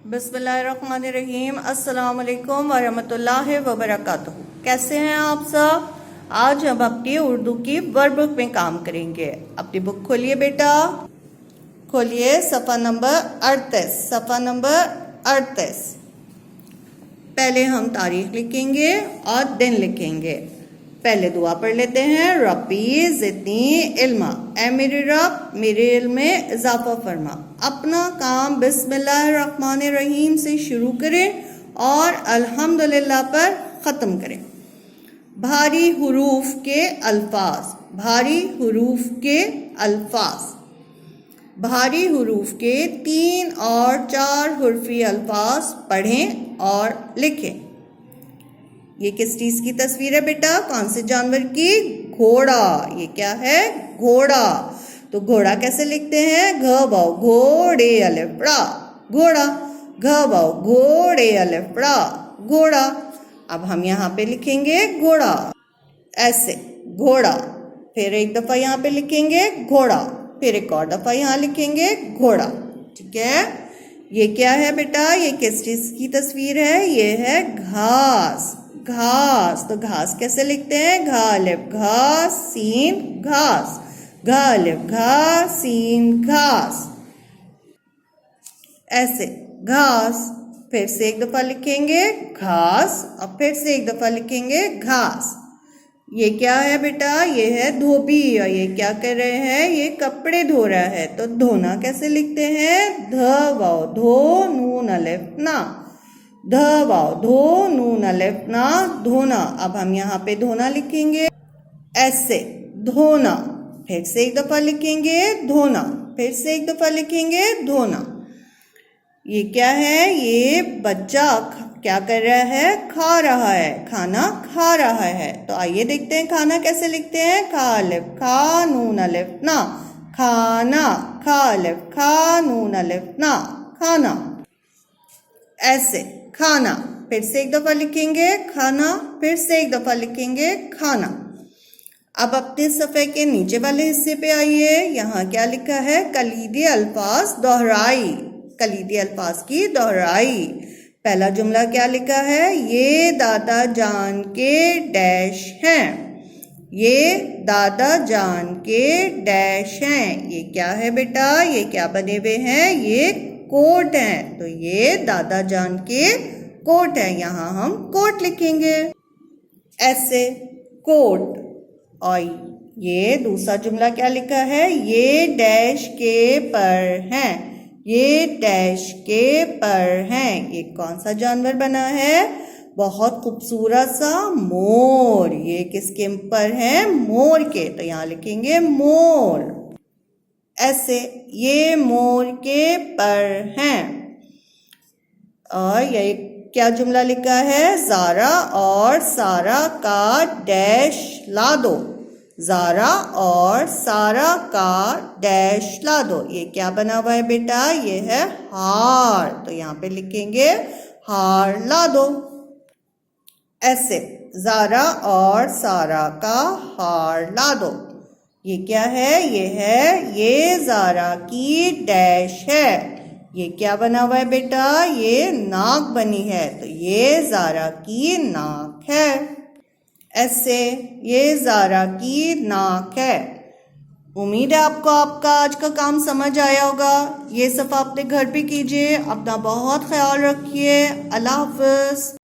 बिस्मिल्लाहिर्रहमानिर्रहीम। अस्सलाम वालेकुम वरहमतुल्लाहि वबरकातुहू। कैसे हैं आप सब? आज हम अपनी उर्दू की वर्ब बुक में काम करेंगे। अपनी बुक खोलिए बेटा, खोलिए सफ़ा नंबर 38। सफ़ा नंबर 38। पहले हम तारीख लिखेंगे और दिन लिखेंगे। पहले दुआ पढ़ लेते हैं। रब्बी ज़िदनी इल्मा, ऐ मेरे रब मेरे इल्म में इजाफा फरमा। अपना काम बिस्मिल्लाहिर्रहमानिर्रहीम से शुरू करें और अल्हम्दुलिल्लाह पर ख़त्म करें। भारी हुरूफ के अल्फाज, भारी हुरूफ के अल्फाज, भारी हुरूफ के 3 और 4 हुर्फी अल्फाज पढ़ें और लिखें। ये किस चीज़ की तस्वीर है बेटा? कौन से जानवर की? घोड़ा। ये क्या है? घोड़ा। तो घोड़ा कैसे लिखते हैं? घ बाओ घोड़े अलिफ बड़ा घोड़ा, घ बाओ घोड़े अलिफ बड़ा घोड़ा। अब हम यहाँ पे लिखेंगे घोड़ा, ऐसे घोड़ा। फिर एक दफ़ा यहाँ पे लिखेंगे घोड़ा, फिर एक और दफ़ा यहाँ लिखेंगे घोड़ा। ठीक है? ये क्या है बेटा? ये किस चीज़ की तस्वीर है? ये है घास। घास। तो घास कैसे लिखते हैं? घ अलिफ घास सीन घास, घ अलिफ घास सीन घास, ऐसे घास। फिर से एक दफ़ा लिखेंगे घास और फिर से एक दफ़ा लिखेंगे घास। ये क्या है बेटा? ये है धोबी। और ये क्या कर रहे हैं? ये कपड़े धो रहा है। तो धोना कैसे लिखते हैं? ध वाओ धो नून अलिफ ना, ध वाओ धो नून अलिफ ना धोना। अब हम यहाँ पे धोना लिखेंगे ऐसे धोना। फिर से एक दफ़ा लिखेंगे धोना, फिर से एक दफ़ा लिखेंगे धोना। ये क्या है? ये बच्चा क्या कर रहा है? खा रहा है, खाना खा रहा है। तो आइए देखते हैं खाना कैसे लिखते हैं। खा अलिफ खा नून अलिफ ना खाना, खा अलिफ खा नून अलिफ ना खाना, ऐसे खाना। फिर से एक दफ़ा लिखेंगे खाना, फिर से एक दफ़ा लिखेंगे खाना। अब अपने सफ़े के नीचे वाले हिस्से पे आइए। यहाँ क्या लिखा है? कलीदी अल्फाज दोहराई, कलीदी अल्फाज की दोहराई। पहला जुमला क्या लिखा है? ये दादा जान के डैश हैं, ये दादा जान के डैश हैं। ये क्या है बेटा? ये क्या बने हुए हैं? ये कोट हैं। तो ये दादा जान के कोट है। यहाँ हम कोट लिखेंगे ऐसे कोट। और ये दूसरा जुमला क्या लिखा है? ये डैश के पर हैं, ये डैश के पर हैं। ये कौन सा जानवर बना है? बहुत खूबसूरत सा मोर। ये किसके पर है? मोर के। तो यहाँ लिखेंगे मोर ऐसे, ये मोर के पर हैं। और ये क्या जुमला लिखा है? ज़ारा और सारा का डैश ला दो, ज़ारा और सारा का डैश ला दो। ये क्या बना हुआ है बेटा? ये है हार। तो यहाँ पे लिखेंगे हार ला दो ऐसे, ज़ारा और सारा का हार ला दो। ये क्या है? ये ज़ारा की डैश है। ये क्या बना हुआ है बेटा? ये नाक बनी है। तो ये ज़ारा की नाक है ऐसे, ये ज़ारा की नाक है। उम्मीद है आपको आपका आज का काम समझ आया होगा। ये सब अपने घर पे कीजिए। अपना बहुत ख्याल रखिए। अल्लाह हाफ़िज़।